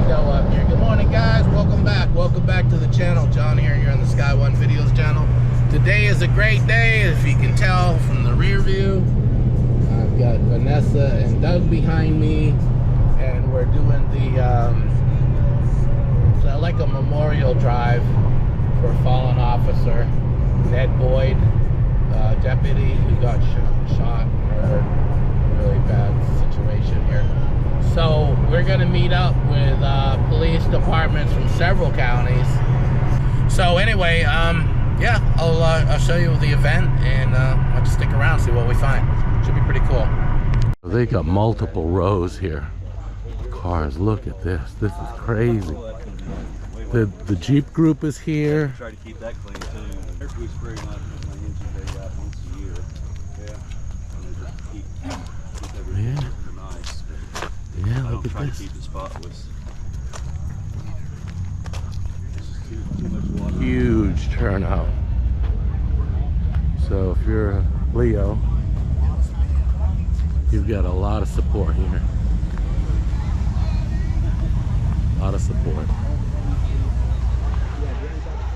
window up here. Good morning, guys. Welcome back. Welcome back to the channel. John here. You're on the Sky One Videos channel. Today is a great day, if you can tell from the rear view. I've got Vanessa and Doug behind me, and we're doing the so like a memorial drive for a fallen officer, Ned Byrd, deputy who got shot and murdered. Really bad situation here. So we're gonna meet up with police departments from several counties. So anyway, yeah, I'll show you the event, and I'll just stick around, see what we find. Should be pretty cool. They got multiple rows here. Cars, look at this. This is crazy. The Jeep group is here. Try to keep that clean too. We spray my engine bay out once a year. Yeah. And just keep everything nice. Yeah, look at try this. To keep it spotless. Too much water. Huge turnout. So if you're a Leo, you've got a lot of support here. A lot of support.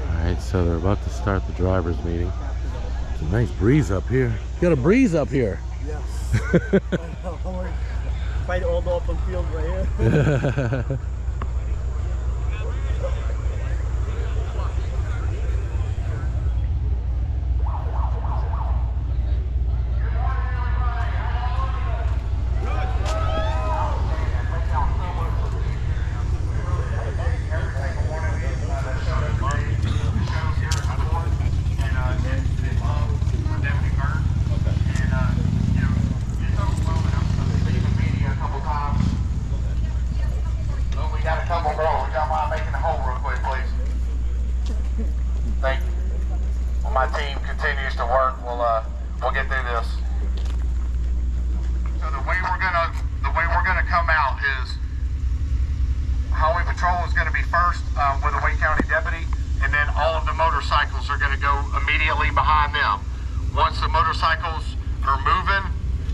Alright, so they're about to start the driver's meeting. It's a nice breeze up here. Got a breeze up here. Yes. Quite all the open field right here. My team continues to work. We'll get through this. So the way we're gonna come out is Highway Patrol is gonna be first with a Wake County deputy, and then all of the motorcycles are gonna go immediately behind them. Once the motorcycles are moving,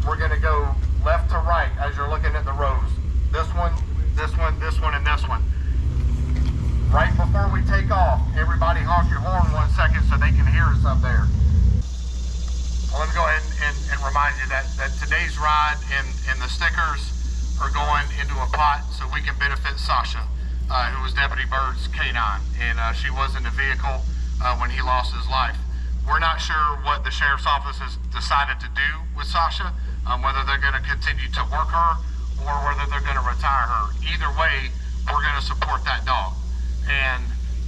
we're gonna go left to right as you're looking at the rows. This one, this one, this one, and this one. Right before we take off, everybody honk your horn 1 second so they can hear us up there. Well, let me go ahead and remind you that today's ride and the stickers are going into a pot so we can benefit Sasha, who was Deputy Byrd's K-9, and she was in the vehicle when he lost his life. We're not sure what the Sheriff's Office has decided to do with Sasha, whether they're going to continue to work her or whether they're going to retire her. Either way, we're going to support that dog. And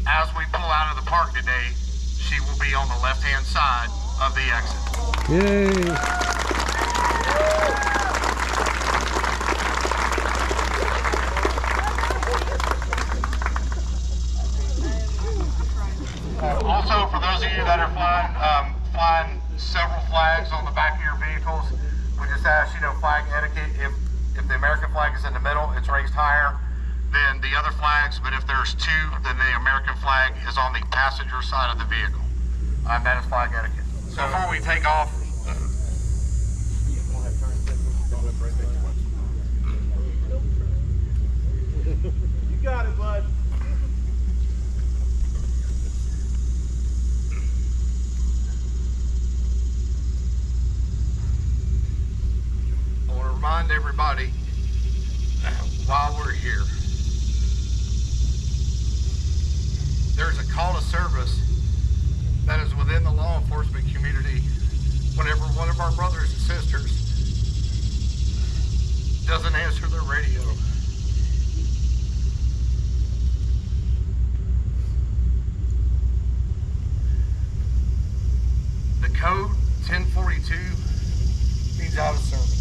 as we pull out of the park today, she will be on the left-hand side of the exit. Yay! Also, for those of you that are flying several flags on the back of your vehicles, we just ask, flag etiquette. If the American flag is in the middle, it's raised higher than the other flags, but if there's two, then the American flag is on the passenger side of the vehicle. That is flag etiquette. So before we take off, You got it, bud. I want to remind everybody while we're here, there's a call to service that is within the law enforcement community whenever one of our brothers and sisters doesn't answer their radio. The code 1042 means out of service.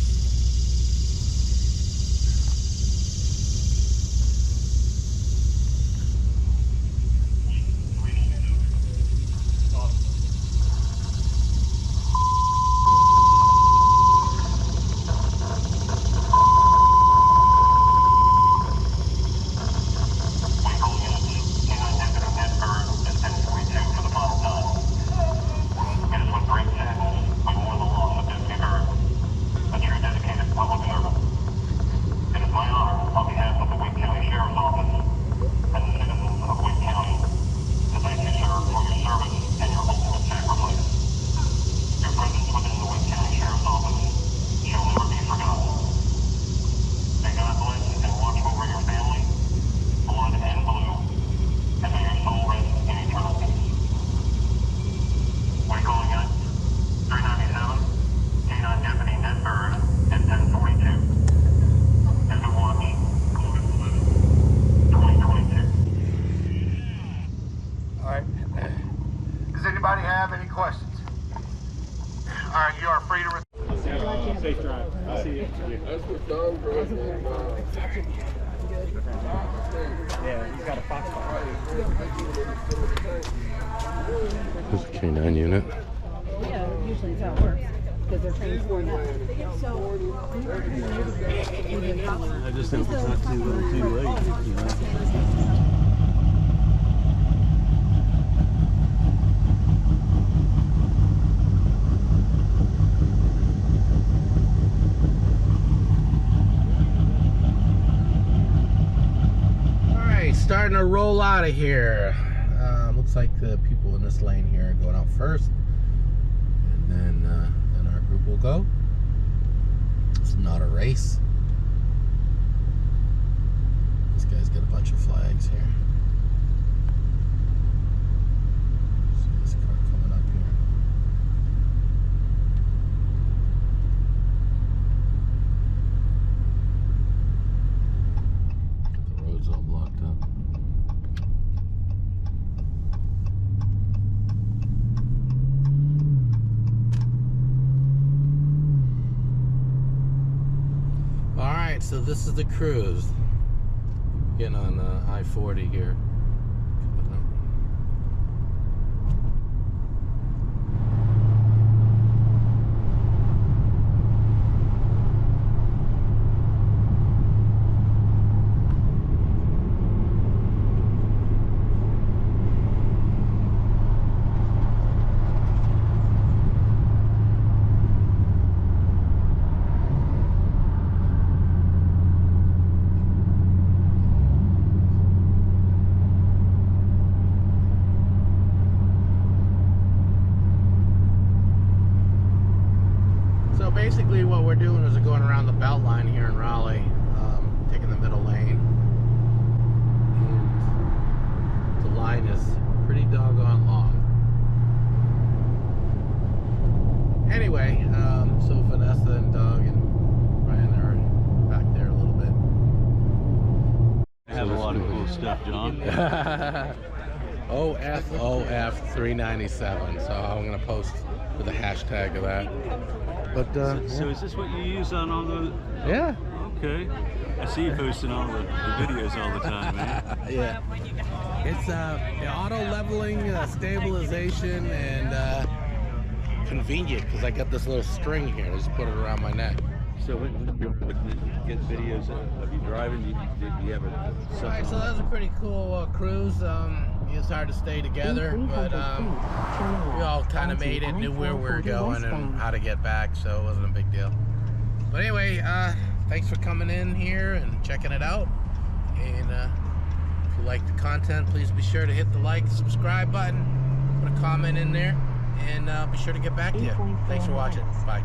K9 unit. Yeah, usually that's how it works. Because they're trained for that. So, I just hope it's not too little too late, you know. Starting to roll out of here. Looks like the people in this lane here are going out first, and then our group will go. It's not a race. This guy's got a bunch of flags here. See this car coming up here. The road's all blocked up. So this is the cruise. Getting on I-40 here. Basically what we're doing is going around the belt line here in Raleigh, taking the middle lane, and the line is pretty doggone long. Anyway, so Vanessa and Doug and Ryan are back there a little bit. I have a lot of cool stuff, John. OFOF 397, so I'm going to post with the hashtag of that. But so is this what you use on all the... Yeah. Okay. I see you posting all the videos all the time, man. Yeah. It's auto leveling, stabilization, and convenient because I got this little string here. I just put it around my neck. So when you get videos of you driving, do you have something? Alright, so that was a pretty cool cruise. It's hard to stay together, but we all kind of made it, knew where we were going and how to get back, so it wasn't a big deal. But anyway, thanks for coming in here and checking it out. And if you like the content, please be sure to hit the like, subscribe button, put a comment in there, and be sure to get back to you. Thanks for watching. Bye.